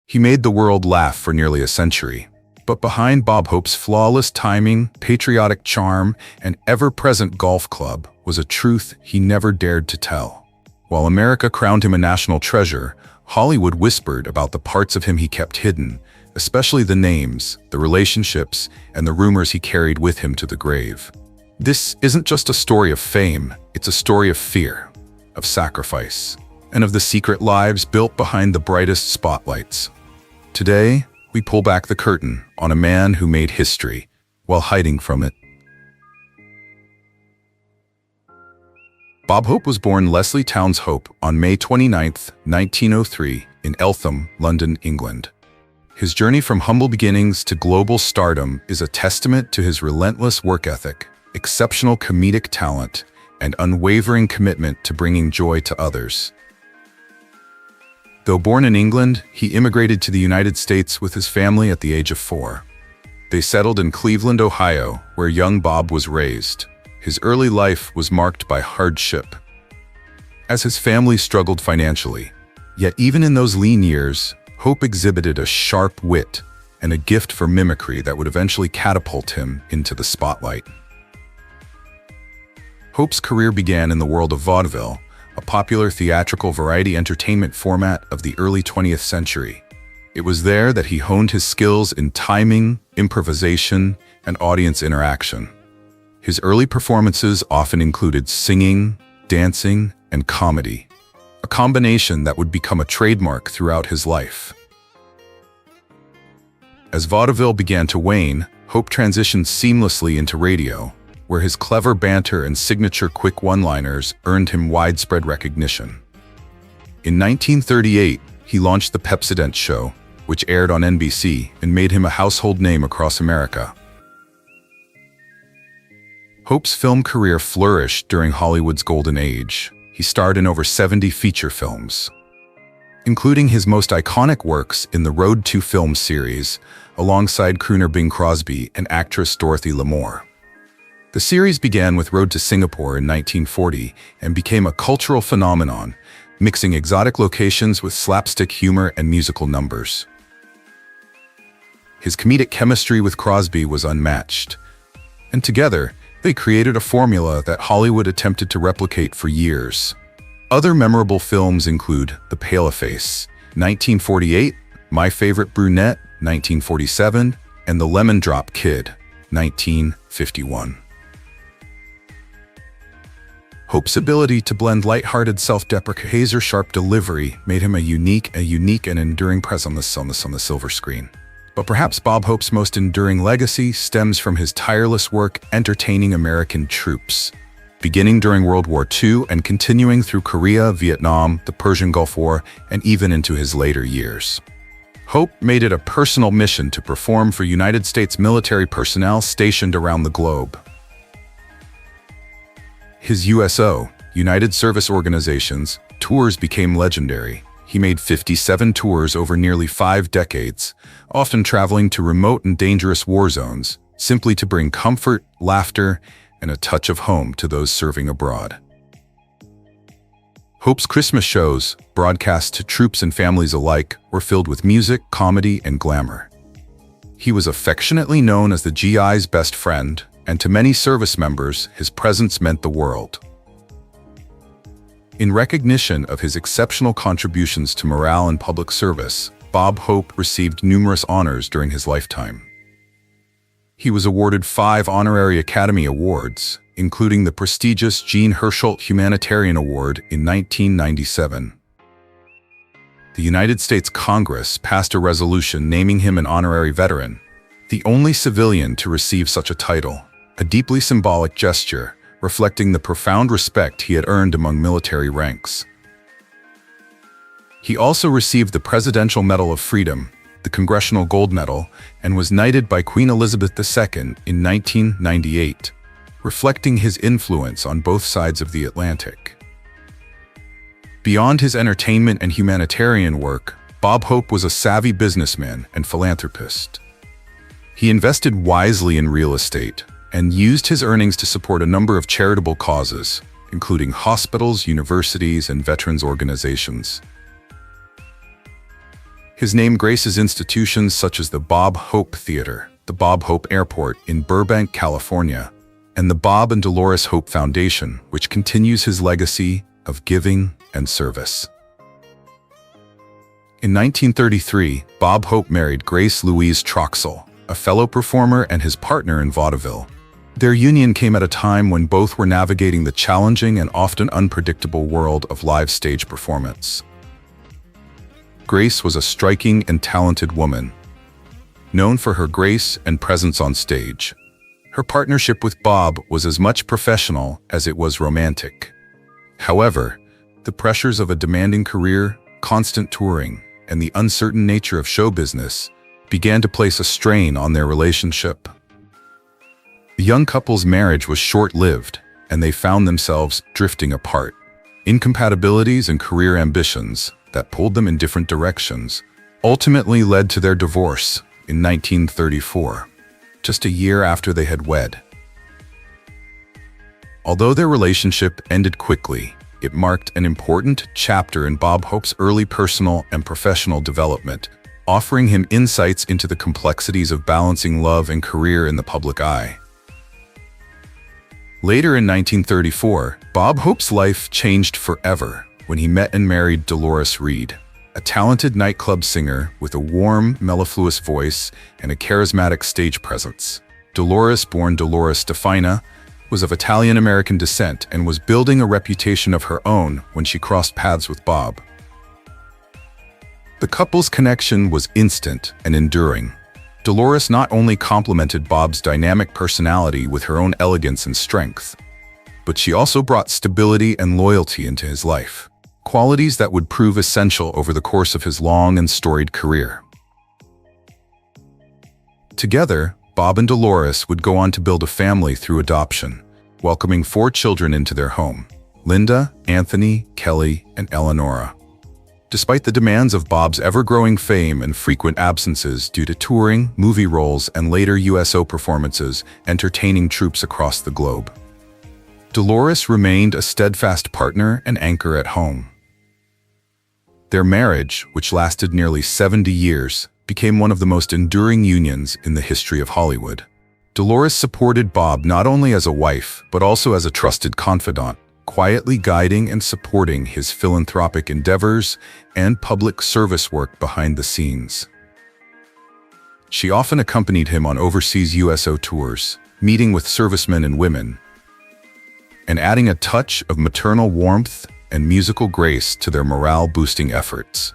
He made the world laugh for nearly a century. But behind Bob Hope's flawless timing, patriotic charm, and ever-present golf club was a truth he never dared to tell. While America crowned him a national treasure, Hollywood whispered about the parts of him he kept hidden, especially the names, the relationships, and the rumors he carried with him to the grave. This isn't just a story of fame, it's a story of fear, of sacrifice, and of the secret lives built behind the brightest spotlights. Today, we pull back the curtain on a man who made history while hiding from it. Bob Hope was born Leslie Towns Hope on May 29, 1903, in Eltham, London, England. His journey from humble beginnings to global stardom is a testament to his relentless work ethic, exceptional comedic talent, and unwavering commitment to bringing joy to others. Though born in England, he immigrated to the United States with his family at the age of 4. They settled in Cleveland, Ohio, where young Bob was raised. His early life was marked by hardship, as his family struggled financially. Yet even in those lean years, Hope exhibited a sharp wit and a gift for mimicry that would eventually catapult him into the spotlight. Hope's career began in the world of vaudeville, a popular theatrical variety entertainment format of the early 20th century. It was there that he honed his skills in timing, improvisation, and audience interaction. His early performances often included singing, dancing, and comedy, a combination that would become a trademark throughout his life. As vaudeville began to wane, Hope transitioned seamlessly into radio, where his clever banter and signature quick one-liners earned him widespread recognition. In 1938, he launched The Pepsodent Show, which aired on NBC and made him a household name across America. Hope's film career flourished during Hollywood's golden age. He starred in over 70 feature films, including his most iconic works in the Road to Film series, alongside crooner Bing Crosby and actress Dorothy Lamour. The series began with Road to Singapore in 1940 and became a cultural phenomenon, mixing exotic locations with slapstick humor and musical numbers. His comedic chemistry with Crosby was unmatched, and together, they created a formula that Hollywood attempted to replicate for years. Other memorable films include The Paleface, 1948, My Favorite Brunette, 1947, and The Lemon Drop Kid, 1951. Hope's ability to blend lighthearted, self-deprecating, razor-sharp delivery made him a unique and enduring presence on the silver screen. But perhaps Bob Hope's most enduring legacy stems from his tireless work entertaining American troops, beginning during World War II and continuing through Korea, Vietnam, the Persian Gulf War, and even into his later years. Hope made it a personal mission to perform for United States military personnel stationed around the globe. His USO, United Service Organizations, tours became legendary. He made 57 tours over nearly 5 decades, often traveling to remote and dangerous war zones, simply to bring comfort, laughter, and a touch of home to those serving abroad. Hope's Christmas shows, broadcast to troops and families alike, were filled with music, comedy, and glamour. He was affectionately known as the GI's best friend, and to many service members, his presence meant the world. In recognition of his exceptional contributions to morale and public service, Bob Hope received numerous honors during his lifetime. He was awarded 5 honorary Academy Awards, including the prestigious Jean Hersholt Humanitarian Award in 1997. The United States Congress passed a resolution naming him an honorary veteran, the only civilian to receive such a title, a deeply symbolic gesture reflecting the profound respect he had earned among military ranks. He also received the Presidential Medal of Freedom, the Congressional Gold Medal, and was knighted by Queen Elizabeth II in 1998, reflecting his influence on both sides of the Atlantic. Beyond his entertainment and humanitarian work, Bob Hope was a savvy businessman and philanthropist. He invested wisely in real estate and used his earnings to support a number of charitable causes, including hospitals, universities, and veterans organizations. His name graces institutions such as the Bob Hope Theater, the Bob Hope Airport in Burbank, California, and the Bob and Dolores Hope Foundation, which continues his legacy of giving and service. In 1933, Bob Hope married Grace Louise Troxell, a fellow performer and his partner in vaudeville. Their union came at a time when both were navigating the challenging and often unpredictable world of live stage performance. Grace was a striking and talented woman, known for her grace and presence on stage. Her partnership with Bob was as much professional as it was romantic. However, the pressures of a demanding career, constant touring, and the uncertain nature of show business began to place a strain on their relationship. The young couple's marriage was short-lived, and they found themselves drifting apart. Incompatibilities and career ambitions that pulled them in different directions ultimately led to their divorce in 1934, just a year after they had wed. Although their relationship ended quickly, it marked an important chapter in Bob Hope's early personal and professional development, offering him insights into the complexities of balancing love and career in the public eye. Later in 1934, Bob Hope's life changed forever when he met and married Dolores Reed, a talented nightclub singer with a warm, mellifluous voice and a charismatic stage presence. Dolores, born Dolores Stefina, was of Italian-American descent and was building a reputation of her own when she crossed paths with Bob. The couple's connection was instant and enduring. Dolores not only complemented Bob's dynamic personality with her own elegance and strength, but she also brought stability and loyalty into his life, qualities that would prove essential over the course of his long and storied career. Together, Bob and Dolores would go on to build a family through adoption, welcoming 4 children into their home: Linda, Anthony, Kelly, and Eleonora. Despite the demands of Bob's ever-growing fame and frequent absences due to touring, movie roles, and later USO performances entertaining troops across the globe, Dolores remained a steadfast partner and anchor at home. Their marriage, which lasted nearly 70 years, became one of the most enduring unions in the history of Hollywood. Dolores supported Bob not only as a wife, but also as a trusted confidant, quietly guiding and supporting his philanthropic endeavors and public service work behind the scenes. She often accompanied him on overseas USO tours, meeting with servicemen and women, and adding a touch of maternal warmth and musical grace to their morale-boosting efforts.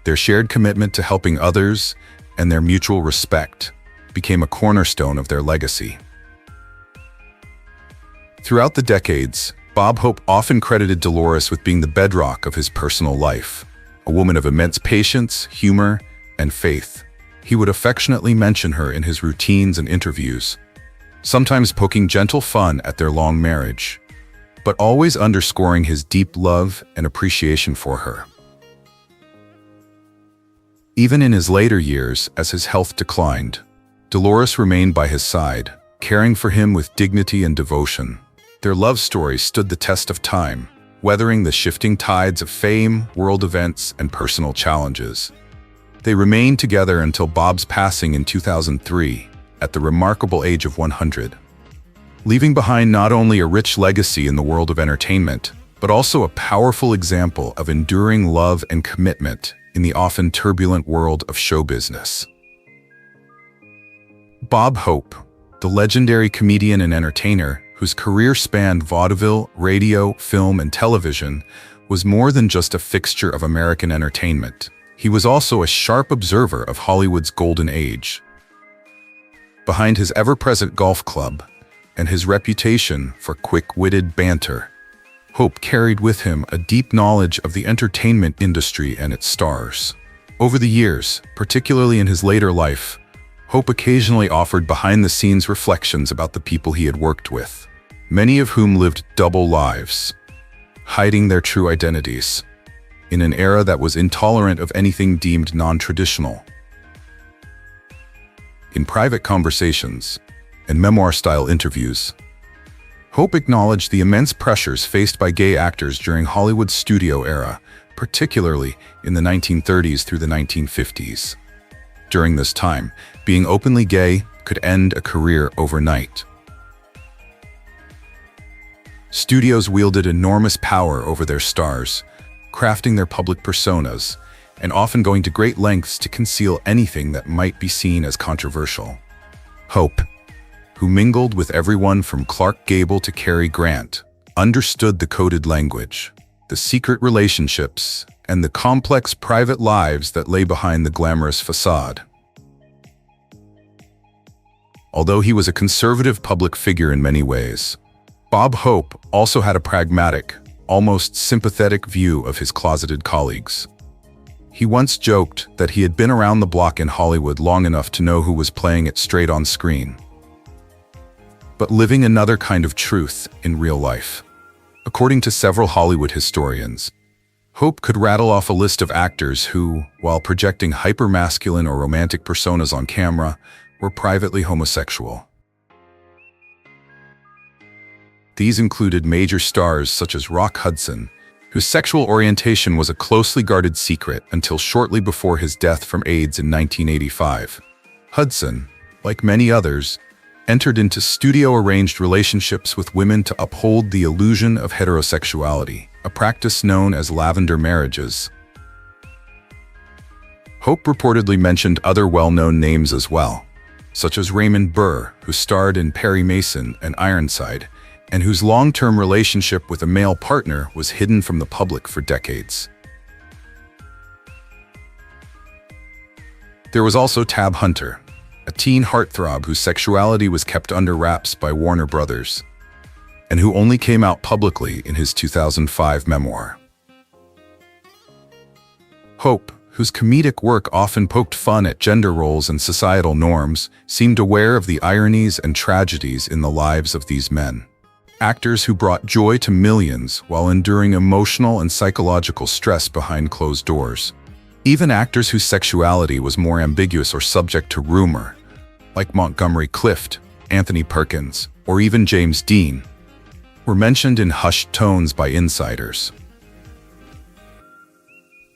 Their shared commitment to helping others and their mutual respect became a cornerstone of their legacy. Throughout the decades, Bob Hope often credited Dolores with being the bedrock of his personal life, a woman of immense patience, humor, and faith. He would affectionately mention her in his routines and interviews, sometimes poking gentle fun at their long marriage, but always underscoring his deep love and appreciation for her. Even in his later years, as his health declined, Dolores remained by his side, caring for him with dignity and devotion. Their love story stood the test of time, weathering the shifting tides of fame, world events, and personal challenges. They remained together until Bob's passing in 2003, at the remarkable age of 100, leaving behind not only a rich legacy in the world of entertainment, but also a powerful example of enduring love and commitment in the often turbulent world of show business. Bob Hope, the legendary comedian and entertainer whose career spanned vaudeville, radio, film, and television, was more than just a fixture of American entertainment. He was also a sharp observer of Hollywood's golden age. Behind his ever-present golf club and his reputation for quick-witted banter, Hope carried with him a deep knowledge of the entertainment industry and its stars. Over the years, particularly in his later life, Hope occasionally offered behind-the-scenes reflections about the people he had worked with, many of whom lived double lives, hiding their true identities, in an era that was intolerant of anything deemed non-traditional. In private conversations and memoir-style interviews, Hope acknowledged the immense pressures faced by gay actors during Hollywood's studio era, particularly in the 1930s through the 1950s. During this time, being openly gay could end a career overnight. Studios wielded enormous power over their stars, crafting their public personas, and often going to great lengths to conceal anything that might be seen as controversial. Hope, who mingled with everyone from Clark Gable to Cary Grant, understood the coded language, the secret relationships, and the complex private lives that lay behind the glamorous facade. Although he was a conservative public figure in many ways, Bob Hope also had a pragmatic, almost sympathetic view of his closeted colleagues. He once joked that he had been around the block in Hollywood long enough to know who was playing it straight on screen, but living another kind of truth in real life. According to several Hollywood historians, Hope could rattle off a list of actors who, while projecting hyper-masculine or romantic personas on camera, were privately homosexual. These included major stars such as Rock Hudson, whose sexual orientation was a closely guarded secret until shortly before his death from AIDS in 1985. Hudson, like many others, entered into studio-arranged relationships with women to uphold the illusion of heterosexuality, a practice known as lavender marriages. Hope reportedly mentioned other well-known names as well, such as Raymond Burr, who starred in Perry Mason and Ironside, and whose long-term relationship with a male partner was hidden from the public for decades. There was also Tab Hunter, a teen heartthrob whose sexuality was kept under wraps by Warner Brothers, and who only came out publicly in his 2005 memoir. Hope, whose comedic work often poked fun at gender roles and societal norms, seemed aware of the ironies and tragedies in the lives of these men. Actors who brought joy to millions while enduring emotional and psychological stress behind closed doors. Even actors whose sexuality was more ambiguous or subject to rumor, like Montgomery Clift, Anthony Perkins, or even James Dean, were mentioned in hushed tones by insiders.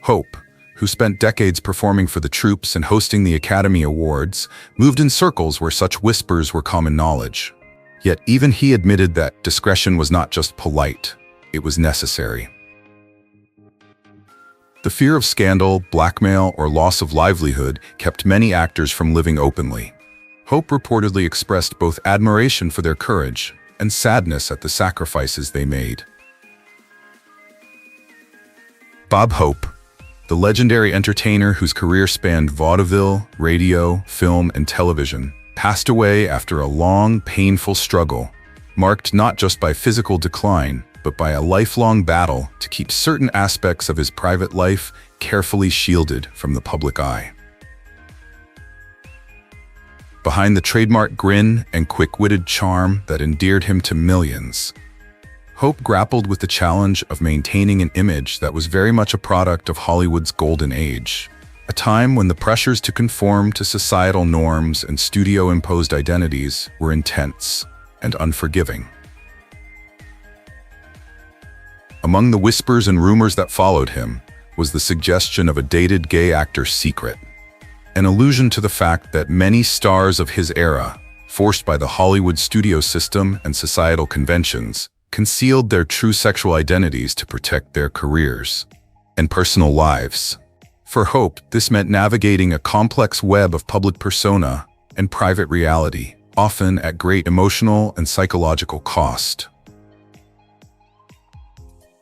Hope, who spent decades performing for the troops and hosting the Academy Awards, moved in circles where such whispers were common knowledge. Yet even he admitted that discretion was not just polite, it was necessary. The fear of scandal, blackmail, or loss of livelihood kept many actors from living openly. Hope reportedly expressed both admiration for their courage and sadness at the sacrifices they made. Bob Hope, the legendary entertainer whose career spanned vaudeville, radio, film, and television, passed away after a long, painful struggle, marked not just by physical decline, but by a lifelong battle to keep certain aspects of his private life carefully shielded from the public eye. Behind the trademark grin and quick-witted charm that endeared him to millions, Hope grappled with the challenge of maintaining an image that was very much a product of Hollywood's golden age, a time when the pressures to conform to societal norms and studio-imposed identities were intense and unforgiving. Among the whispers and rumors that followed him was the suggestion of a dated gay actor's secret, an allusion to the fact that many stars of his era, forced by the Hollywood studio system and societal conventions, concealed their true sexual identities to protect their careers and personal lives. For Hope, this meant navigating a complex web of public persona and private reality, often at great emotional and psychological cost.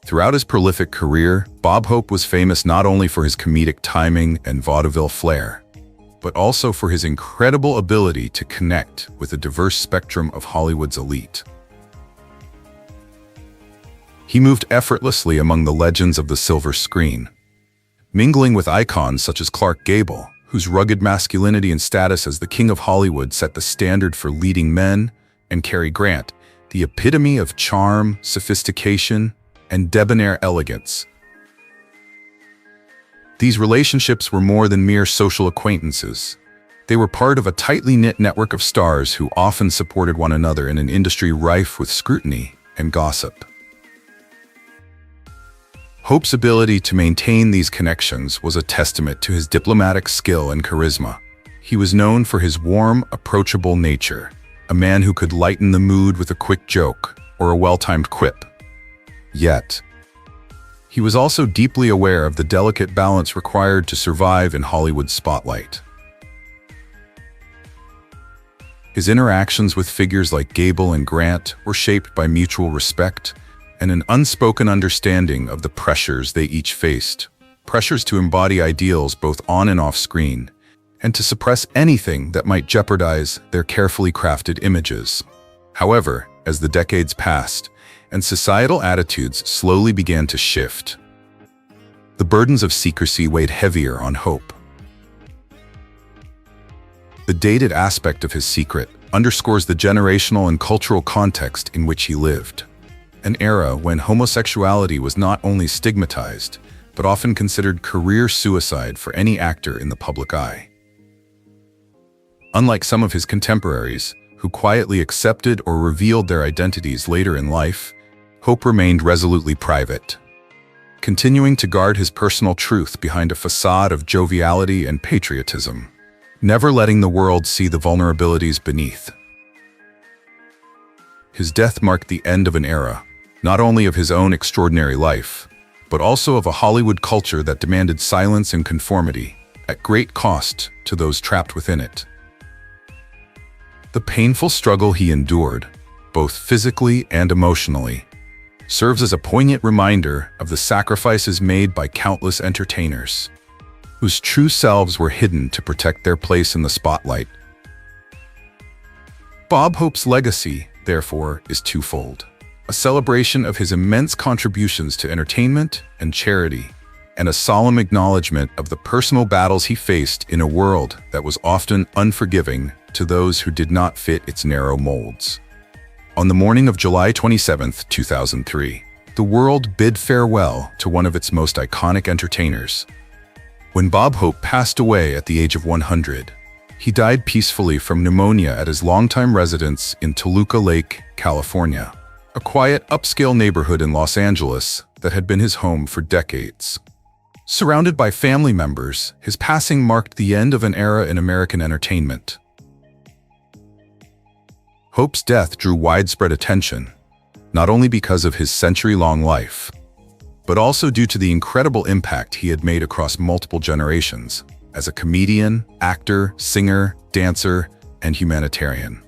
Throughout his prolific career, Bob Hope was famous not only for his comedic timing and vaudeville flair, but also for his incredible ability to connect with a diverse spectrum of Hollywood's elite. He moved effortlessly among the legends of the silver screen, mingling with icons such as Clark Gable, whose rugged masculinity and status as the king of Hollywood set the standard for leading men, and Cary Grant, the epitome of charm, sophistication, and debonair elegance. These relationships were more than mere social acquaintances. They were part of a tightly knit network of stars who often supported one another in an industry rife with scrutiny and gossip. Hope's ability to maintain these connections was a testament to his diplomatic skill and charisma. He was known for his warm, approachable nature, a man who could lighten the mood with a quick joke or a well-timed quip. Yet, he was also deeply aware of the delicate balance required to survive in Hollywood's spotlight. His interactions with figures like Gable and Grant were shaped by mutual respect and an unspoken understanding of the pressures they each faced. Pressures to embody ideals both on and off screen, and to suppress anything that might jeopardize their carefully crafted images. However, as the decades passed, and societal attitudes slowly began to shift, the burdens of secrecy weighed heavier on Hope. The dated aspect of his secret underscores the generational and cultural context in which he lived, an era when homosexuality was not only stigmatized, but often considered career suicide for any actor in the public eye. Unlike some of his contemporaries, who quietly accepted or revealed their identities later in life, Hope remained resolutely private, continuing to guard his personal truth behind a facade of joviality and patriotism, never letting the world see the vulnerabilities beneath. His death marked the end of an era, not only of his own extraordinary life, but also of a Hollywood culture that demanded silence and conformity, at great cost to those trapped within it. The painful struggle he endured, both physically and emotionally, serves as a poignant reminder of the sacrifices made by countless entertainers, whose true selves were hidden to protect their place in the spotlight. Bob Hope's legacy, therefore, is twofold: a celebration of his immense contributions to entertainment and charity, and a solemn acknowledgement of the personal battles he faced in a world that was often unforgiving to those who did not fit its narrow molds. On the morning of July 27, 2003, the world bid farewell to one of its most iconic entertainers. When Bob Hope passed away at the age of 100, he died peacefully from pneumonia at his longtime residence in Toluca Lake, California, a quiet, upscale neighborhood in Los Angeles that had been his home for decades. Surrounded by family members, his passing marked the end of an era in American entertainment. Hope's death drew widespread attention, not only because of his century-long life, but also due to the incredible impact he had made across multiple generations as a comedian, actor, singer, dancer, and humanitarian.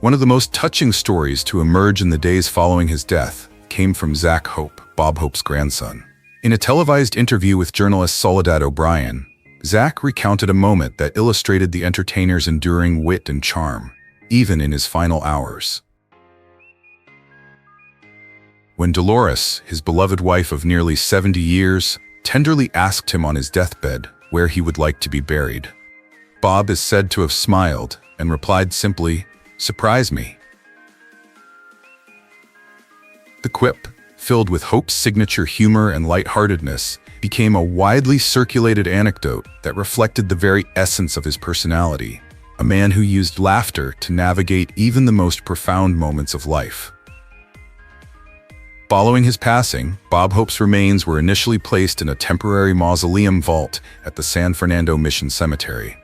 One of the most touching stories to emerge in the days following his death came from Zach Hope, Bob Hope's grandson. In a televised interview with journalist Soledad O'Brien, Zach recounted a moment that illustrated the entertainer's enduring wit and charm, even in his final hours. When Dolores, his beloved wife of nearly 70 years, tenderly asked him on his deathbed where he would like to be buried, Bob is said to have smiled and replied simply, "Surprise me." The quip, filled with Hope's signature humor and lightheartedness, became a widely circulated anecdote that reflected the very essence of his personality, a man who used laughter to navigate even the most profound moments of life. Following his passing, Bob Hope's remains were initially placed in a temporary mausoleum vault at the San Fernando Mission Cemetery,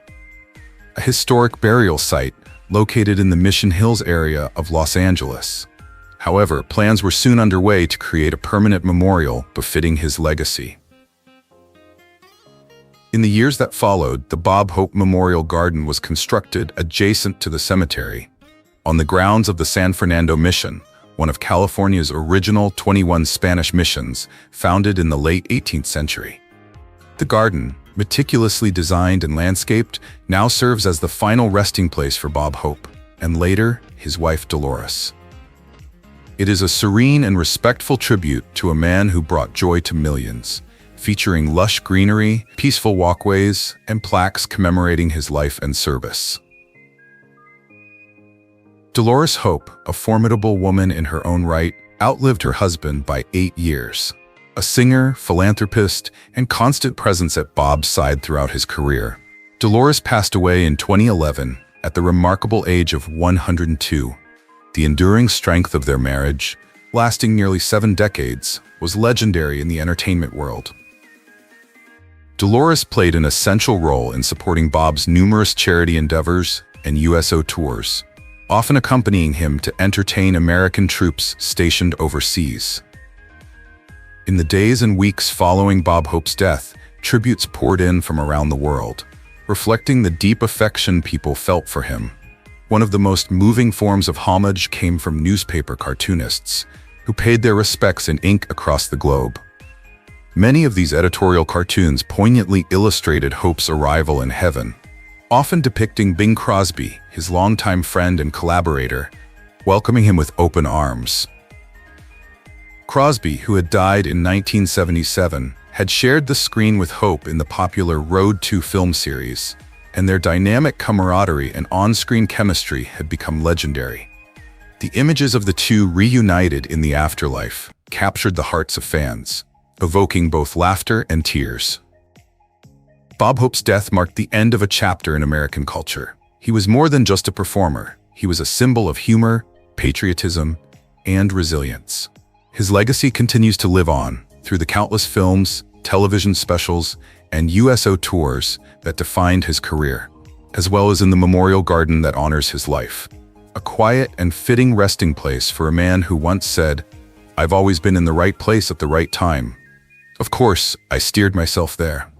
a historic burial site located in the Mission Hills area of Los Angeles. However, plans were soon underway to create a permanent memorial befitting his legacy. In the years that followed, the Bob Hope Memorial Garden was constructed adjacent to the cemetery, on the grounds of the San Fernando Mission, one of California's original 21 Spanish missions founded in the late 18th century. The garden, meticulously designed and landscaped, now serves as the final resting place for Bob Hope, and later, his wife Dolores. It is a serene and respectful tribute to a man who brought joy to millions, featuring lush greenery, peaceful walkways, and plaques commemorating his life and service. Dolores Hope, a formidable woman in her own right, outlived her husband by 8 years. A singer, philanthropist, and constant presence at Bob's side throughout his career, Dolores passed away in 2011 at the remarkable age of 102. The enduring strength of their marriage, lasting nearly 7 decades, was legendary in the entertainment world. Dolores played an essential role in supporting Bob's numerous charity endeavors and USO tours, often accompanying him to entertain American troops stationed overseas. In the days and weeks following Bob Hope's death, tributes poured in from around the world, reflecting the deep affection people felt for him. One of the most moving forms of homage came from newspaper cartoonists, who paid their respects in ink across the globe. Many of these editorial cartoons poignantly illustrated Hope's arrival in heaven, often depicting Bing Crosby, his longtime friend and collaborator, welcoming him with open arms. Crosby, who had died in 1977, had shared the screen with Hope in the popular Road to film series, and their dynamic camaraderie and on-screen chemistry had become legendary. The images of the two reunited in the afterlife captured the hearts of fans, evoking both laughter and tears. Bob Hope's death marked the end of a chapter in American culture. He was more than just a performer. He was a symbol of humor, patriotism, and resilience. His legacy continues to live on through the countless films, television specials, and USO tours that defined his career, as well as in the memorial garden that honors his life. A quiet and fitting resting place for a man who once said, "I've always been in the right place at the right time. Of course, I steered myself there."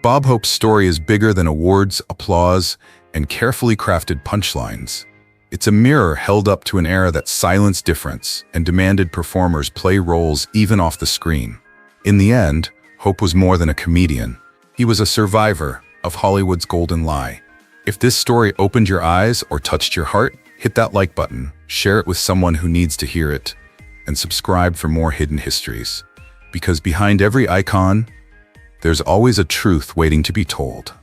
Bob Hope's story is bigger than awards, applause, and carefully crafted punchlines. It's a mirror held up to an era that silenced difference and demanded performers play roles even off the screen. In the end, Hope was more than a comedian. He was a survivor of Hollywood's golden lie. If this story opened your eyes or touched your heart, hit that like button, share it with someone who needs to hear it, and subscribe for more hidden histories. Because behind every icon, there's always a truth waiting to be told.